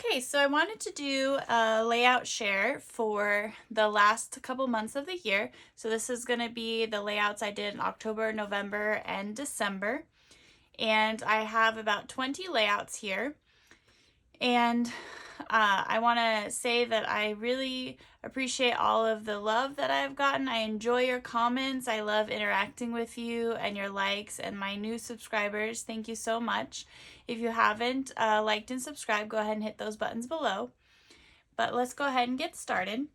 Okay, so I wanted to do a layout share for the last couple months of the year. So this is going to be the layouts I did in October, November, and December. And I have about 20 layouts here. And I want to say that I really appreciate all of the love that I've gotten. I enjoy your comments. I love interacting with you and your likes and my new subscribers. Thank you so much. If you haven't liked and subscribed, go ahead and hit those buttons below. But let's go ahead and get started.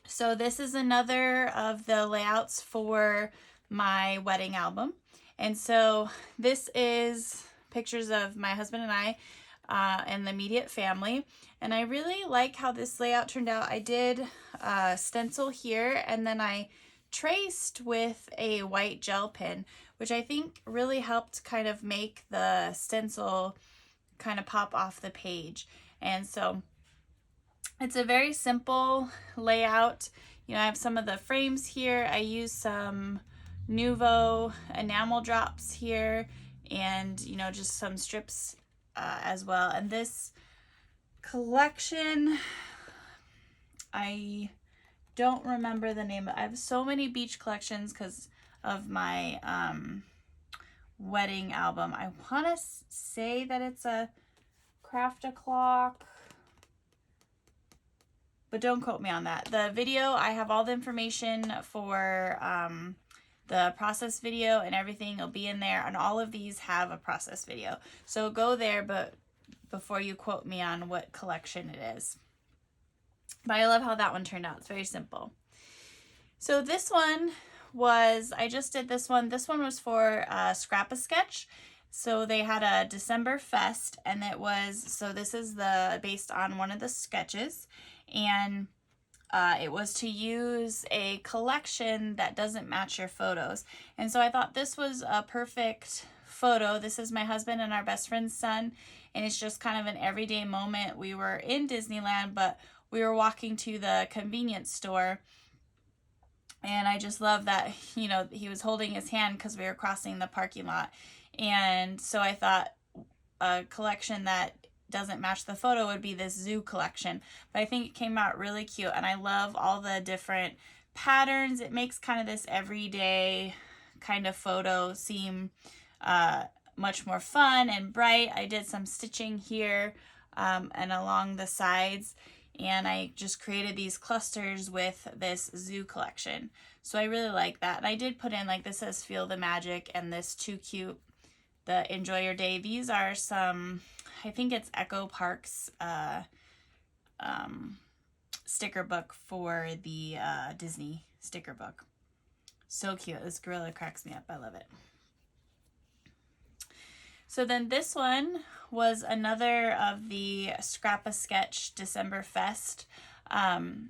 So this is another of the layouts for my wedding album. And so this is pictures of my husband and I and the immediate family. And I really like how this layout turned out. I did a stencil here, and then I traced with a white gel pen, which I think really helped kind of make the stencil kind of pop off the page. And so it's a very simple layout. You know, I have some of the frames here. I use some Nuvo enamel drops here, and you know, just some strips as well. And this collection, I don't remember the name. I have so many beach collections because of my wedding album. I want to say that it's a Craft-A-Clock, but don't quote me on that. The video, I have all the information for the process video and everything will be in there, and all of these have a process video. So go there, but before you quote me on what collection it is. But I love how that one turned out. It's very simple. So this one was, I just did this one. This one was for Scrap-A-Sketch. So they had a December fest, and it was, so this is based on one of the sketches, and it was to use a collection that doesn't match your photos. And so I thought this was a perfect photo. This is my husband and our best friend's son, and it's just kind of an everyday moment. We were in Disneyland, but we were walking to the convenience store, and I just love that, you know, he was holding his hand because we were crossing the parking lot. And so I thought a collection that doesn't match the photo would be this zoo collection, but I think it came out really cute, and I love all the different patterns. It makes kind of this everyday kind of photo seem much more fun and bright. I did some stitching here and along the sides, and I just created these clusters with this zoo collection. So I really like that. And I did put in, like, this says Feel the Magic, and this Too Cute, the Enjoy Your Day. These are some, I think it's Echo Park's sticker book for the Disney sticker book. So cute. This gorilla cracks me up. I love it. So then this one was another of the Scrap-A-Sketch December Fest. And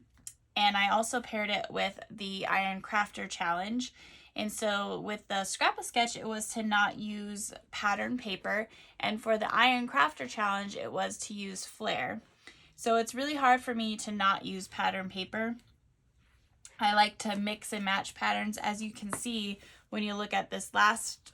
I also paired it with the Iron Crafter Challenge. And so with the Scrap-A-Sketch, it was to not use pattern paper. And for the Iron Crafter Challenge, it was to use Flair. So it's really hard for me to not use pattern paper. I like to mix and match patterns. As you can see, when you look at this last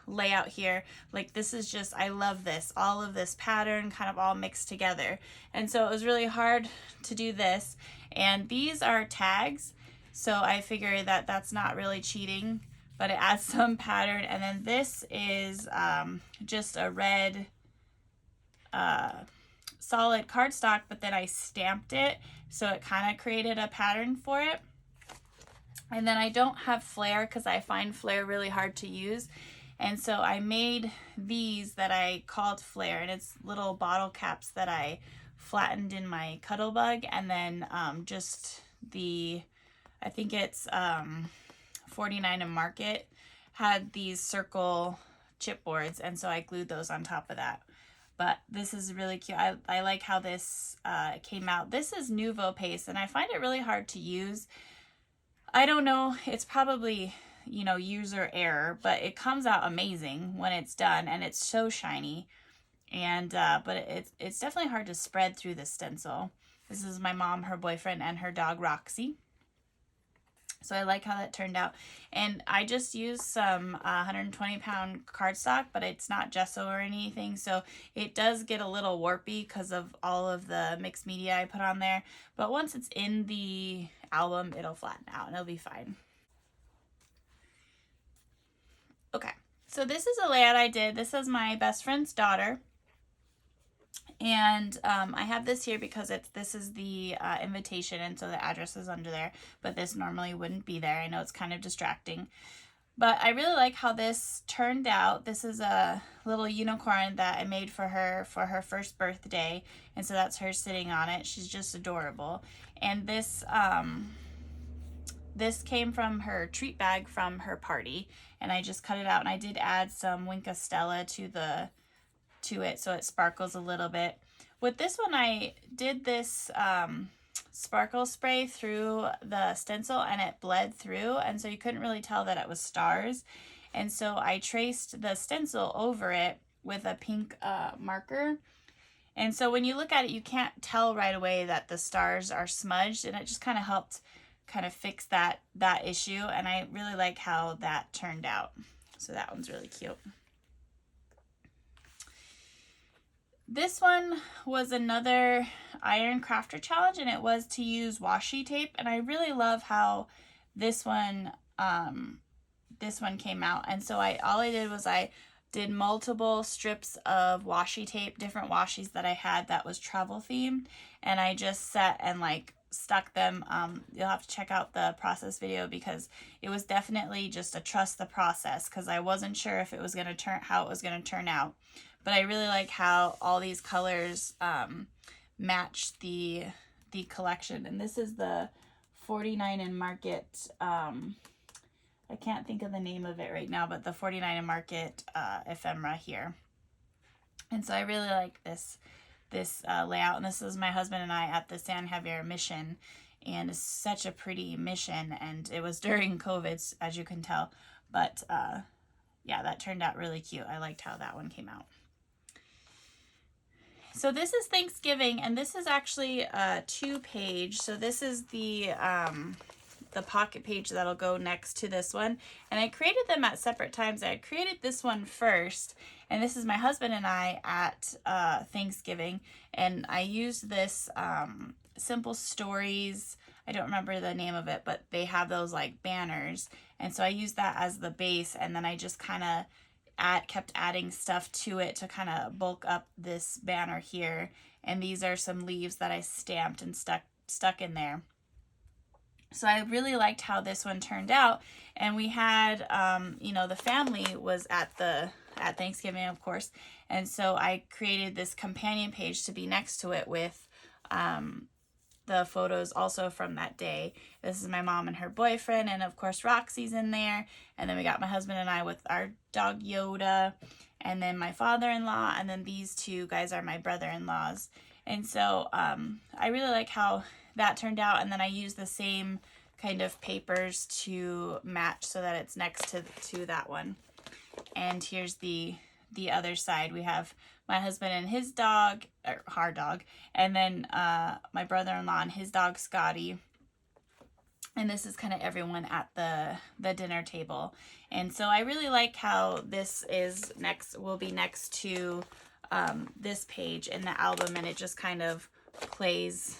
layout here, like, this is just, I love this. All of this pattern kind of all mixed together. And so it was really hard to do this. And these are tags. So I figured that that's not really cheating, but it adds some pattern. And then this is just a red solid cardstock, but then I stamped it, so it kind of created a pattern for it. And then I don't have Flair because I find Flair really hard to use. And so I made these that I called Flair, and it's little bottle caps that I flattened in my Cuttlebug, and then just the, I think it's 49 and Market had these circle chipboards, and so I glued those on top of that. But this is really cute. I like how this came out. This is Nuvo paste, and I find it really hard to use. I don't know, it's probably, you know, user error, but it comes out amazing when it's done, and it's so shiny. And but it's definitely hard to spread through the stencil. This is my mom, her boyfriend, and her dog Roxy. So I like how that turned out. And I just used some 120-pound cardstock, but it's not gesso or anything. So it does get a little warpy because of all of the mixed media I put on there. But once it's in the album, it'll flatten out and it'll be fine. Okay, so this is a layout I did. This is my best friend's daughter. And I have this here because this is the invitation, and so the address is under there, but this normally wouldn't be there. I know it's kind of distracting, but I really like how this turned out. This is a little unicorn that I made for her first birthday, and so that's her sitting on it. She's just adorable. And this this came from her treat bag from her party, and I just cut it out, and I did add some Winka Stella to it so it sparkles a little bit. With this one, I did this sparkle spray through the stencil, and it bled through, and so you couldn't really tell that it was stars. And so I traced the stencil over it with a pink marker. And so when you look at it, you can't tell right away that the stars are smudged, and it just kind of helped kind of fix that issue. And I really like how that turned out. So that one's really cute. This one was another Iron Crafter challenge, and it was to use washi tape. And I really love how this one came out. And so all I did was I did multiple strips of washi tape, different washi's that I had that was travel themed, and I just set and like stuck them. You'll have to check out the process video because it was definitely just a trust the process, because I wasn't sure if it was going to how it was going to turn out. But I really like how all these colors match the collection. And this is the 49 and Market, I can't think of the name of it right now, but the 49 and Market ephemera here. And so I really like this layout. And this is my husband and I at the San Javier mission. And it's such a pretty mission. And it was during COVID, as you can tell. But yeah, that turned out really cute. I liked how that one came out. So this is Thanksgiving, and this is actually a 2-page. So this is the pocket page that'll go next to this one. And I created them at separate times. I created this one first, and this is my husband and I at Thanksgiving. And I used this Simple Stories, I don't remember the name of it, but they have those like banners. And so I used that as the base, and then I just kind of kept adding stuff to it to kind of bulk up this banner here. And these are some leaves that I stamped and stuck in there. So I really liked how this one turned out. And we had, you know, the family was at Thanksgiving, of course. And so I created this companion page to be next to it with the photos also from that day. This is my mom and her boyfriend, and of course Roxy's in there. And then we got my husband and I with our dog Yoda, and then my father-in-law, and then these two guys are my brother-in-laws. And so I really like how that turned out. And then I used the same kind of papers to match so that it's next to that one. And here's the other side. We have my husband and his dog, or our dog, and then my brother-in-law and his dog Scotty. And this is kind of everyone at the dinner table. And so I really like how this will be next to this page in the album, and it just kind of plays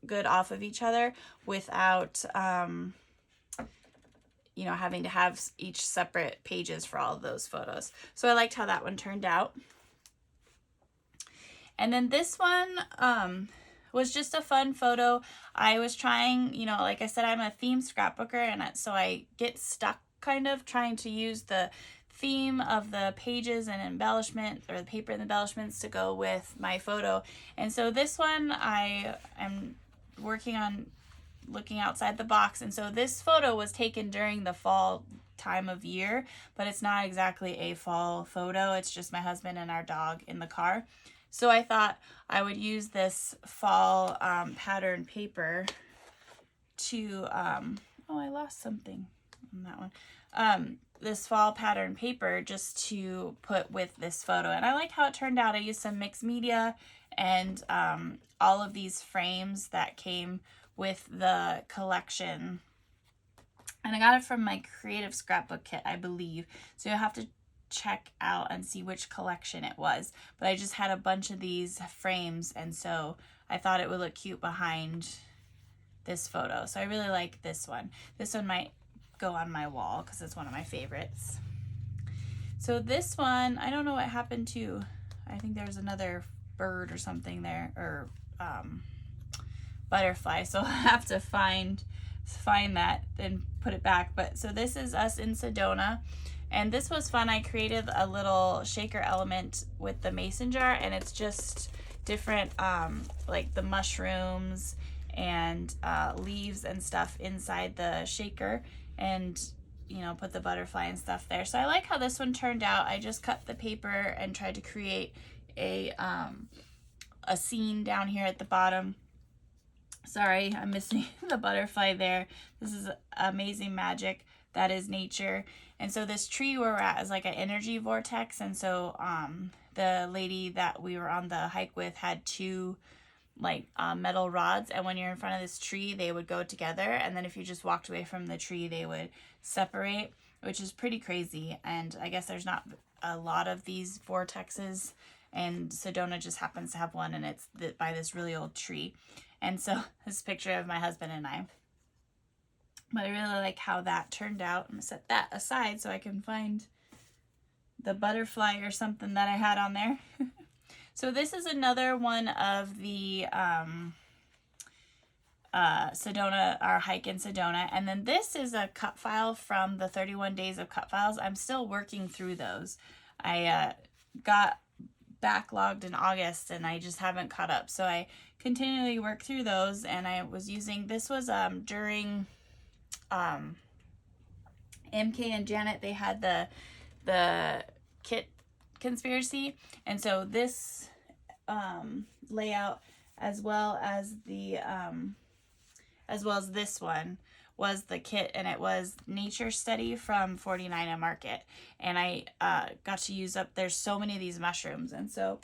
good off of each other without you know, having to have each separate pages for all of those photos. So I liked how that one turned out. And then this one was just a fun photo. I was trying, you know, like I said, I'm a theme scrapbooker, and so I get stuck kind of trying to use the theme of the pages and embellishment, or the paper and embellishments, to go with my photo. And so this one I am working on looking outside the box. And so this photo was taken during the fall time of year, but it's not exactly a fall photo. It's just my husband and our dog in the car. So I thought I would use this fall pattern paper to, oh, I lost something on that one. This fall pattern paper just to put with this photo. And I like how it turned out. I used some mixed media and all of these frames that came with the collection And I got it from my creative scrapbook kit, I believe. So you'll have to check out and see which collection it was. But I just had a bunch of these frames, and so I thought it would look cute behind this photo. So I really like this one. This one might go on my wall because it's one of my favorites. So this one, I don't know what happened to, I think there was another bird or something there, or butterfly. So I'll have to find that and put it back. But so this is us in Sedona. And this was fun. I created a little shaker element with the mason jar, and it's just different, like the mushrooms and leaves and stuff inside the shaker, and you know, put the butterfly and stuff there. So I like how this one turned out. I just cut the paper and tried to create a scene down here at the bottom. Sorry, I'm missing the butterfly there. This is amazing magic. That is nature. And so this tree where we're at is like an energy vortex. And so the lady that we were on the hike with had two like metal rods, and when you're in front of this tree they would go together, and then if you just walked away from the tree they would separate, which is pretty crazy. And I guess there's not a lot of these vortexes, and Sedona just happens to have one, and it's by this really old tree. And so this picture of my husband and I. But I really like how that turned out. I'm gonna set that aside so I can find the butterfly or something that I had on there. So this is another one of the Sedona, our hike in Sedona. And then this is a cut file from the 31 days of cut files. I'm still working through those. I got backlogged in August and I just haven't caught up. So I continually work through those, and I was using, this was during MK and Janet, they had the kit conspiracy, and so this layout as well as this one was the kit, and it was Nature Study from 49 and Market, and I got to use up, there's so many of these mushrooms, and so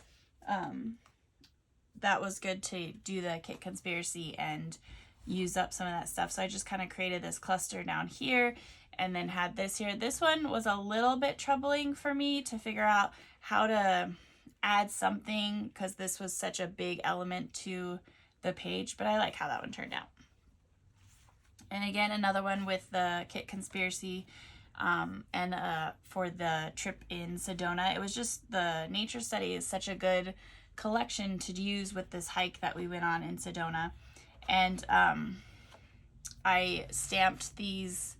that was good to do the kit conspiracy and use up some of that stuff. So I just kind of created this cluster down here and then had this here. This one was a little bit troubling for me to figure out how to add something because this was such a big element to the page, but I like how that one turned out. And again, another one with the kit conspiracy and for the trip in Sedona. It was just, the Nature Study is such a good collection to use with this hike that we went on in Sedona. And I stamped these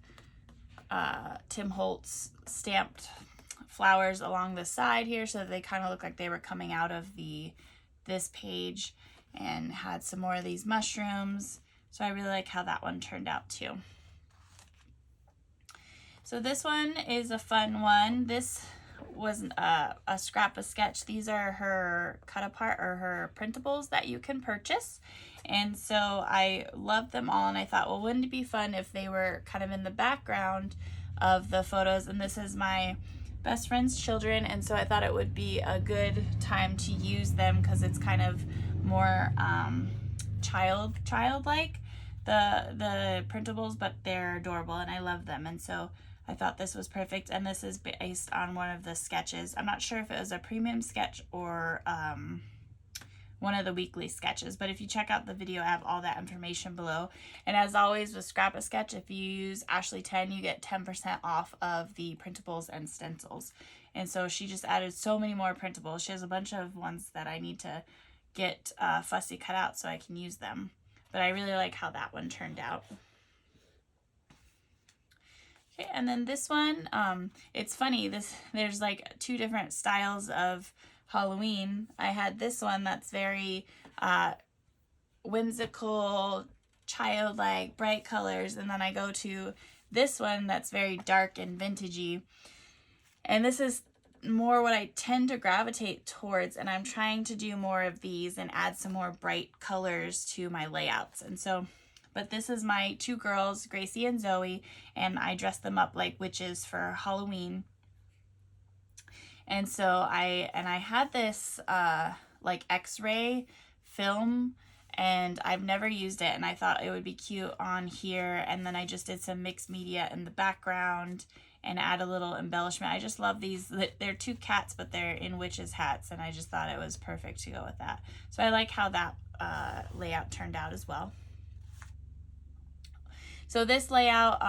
Tim Holtz stamped flowers along the side here so that they kind of look like they were coming out of this page, and had some more of these mushrooms. So I really like how that one turned out too. So this one is a fun one. This was a scrap, a sketch. These are her cut apart, or her printables that you can purchase. And so I loved them all, and I thought, well, wouldn't it be fun if they were kind of in the background of the photos? And this is my best friend's children, and so I thought it would be a good time to use them because it's kind of more childlike, the printables, but they're adorable and I love them. And so I thought this was perfect, and this is based on one of the sketches. I'm not sure if it was a premium sketch or one of the weekly sketches, but if you check out the video, I have all that information below. And as always with Scrap a Sketch, if you use Ashley 10, you get 10% off of the printables and stencils. And so she just added so many more printables. She has a bunch of ones that I need to get fussy cut out so I can use them. But I really like how that one turned out. Okay, and then this one, it's funny, there's like two different styles of Halloween. I had this one that's very whimsical, childlike, bright colors, and then I go to this one that's very dark and vintagey. And this is more what I tend to gravitate towards, and I'm trying to do more of these and add some more bright colors to my layouts. And so, but this is my two girls, Gracie and Zoe, and I dressed them up like witches for Halloween. And so I had this like X-ray film, and I've never used it, and I thought it would be cute on here. And then I just did some mixed media in the background and add a little embellishment. I just love these. They're 2 cats, but they're in witches' hats, and I just thought it was perfect to go with that. So I like how that layout turned out as well. So this layout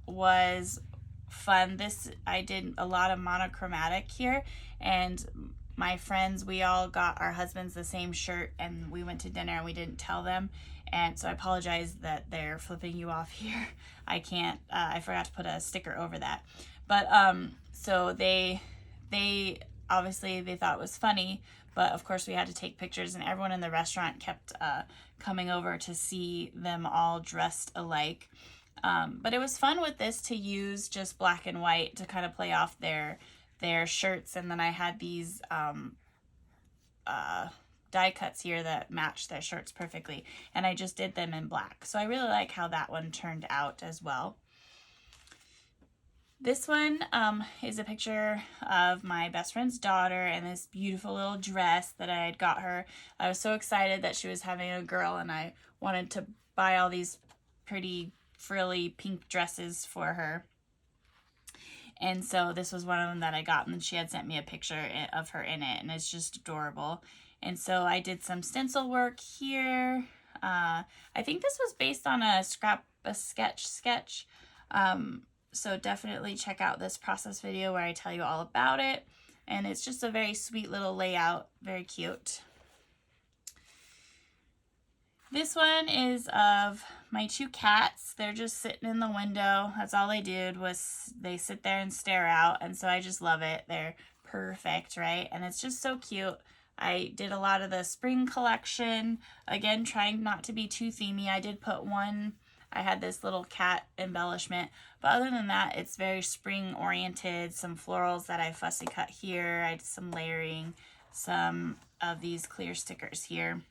was fun. I did a lot of monochromatic here, and my friends, we all got our husbands the same shirt, and we went to dinner and we didn't tell them. And so I apologize that they're flipping you off here. I can't, I forgot to put a sticker over that. But so they obviously they thought it was funny, but of course we had to take pictures, and everyone in the restaurant kept coming over to see them all dressed alike. But it was fun with this to use just black and white to kind of play off their shirts. And then I had these die cuts here that match their shirts perfectly, and I just did them in black. So I really like how that one turned out as well. This one is a picture of my best friend's daughter in this beautiful little dress that I had got her. I was so excited that she was having a girl, and I wanted to buy all these pretty frilly pink dresses for her. And so this was one of them that I got, and she had sent me a picture of her in it, and it's just adorable. And so I did some stencil work here. I think this was based on a sketch. So definitely check out this process video where I tell you all about it. And it's just a very sweet little layout, very cute. This one is of my 2 cats. They're just sitting in the window. That's all they did, was they sit there and stare out. And so I just love it. They're perfect, right? And it's just so cute. I did a lot of the spring collection. Again, trying not to be too themey. I did put one, I had this little cat embellishment. But other than that, it's very spring oriented. Some florals that I fussy cut here. I did some layering, some of these clear stickers here.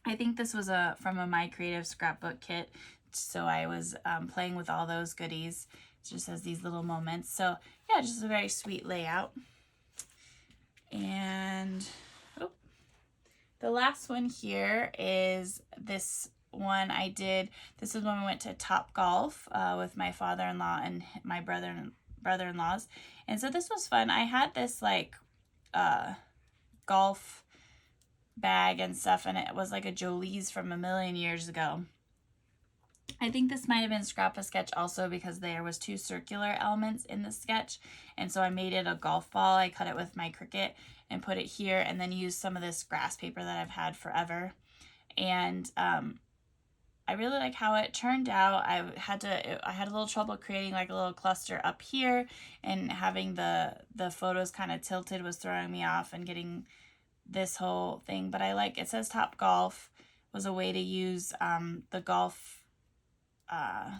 I think this was from a My Creative scrapbook kit, so I was playing with all those goodies. It just has these little moments. So yeah, just a very sweet layout. And the last one here is this one I did. This is when we went to Top Golf with my father-in-law and my brother-in-laws. And so this was fun. I had this like golf bag and stuff, and it was like a Jolie's from a million years ago. I think this might have been scrap a sketch also, because there was 2 circular elements in the sketch, and so I made it a golf ball. I cut it with my Cricut and put it here, and then used some of this grass paper that I've had forever. And I really like how it turned out. I had a little trouble creating like a little cluster up here, and having the photos kind of tilted was throwing me off, and getting this whole thing. But I like, it says Top Golf was a way to use the golf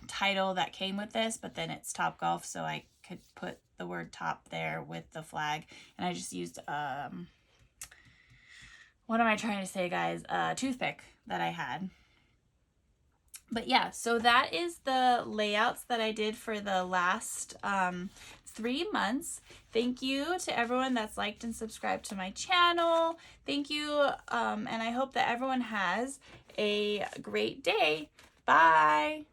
title that came with this, but then it's Top Golf, so I could put the word top there with the flag. And I just used what am I trying to say, guys? Toothpick that I had. But yeah, so that is the layouts that I did for the last 3 months. Thank you to everyone that's liked and subscribed to my channel. Thank you, and I hope that everyone has a great day. Bye!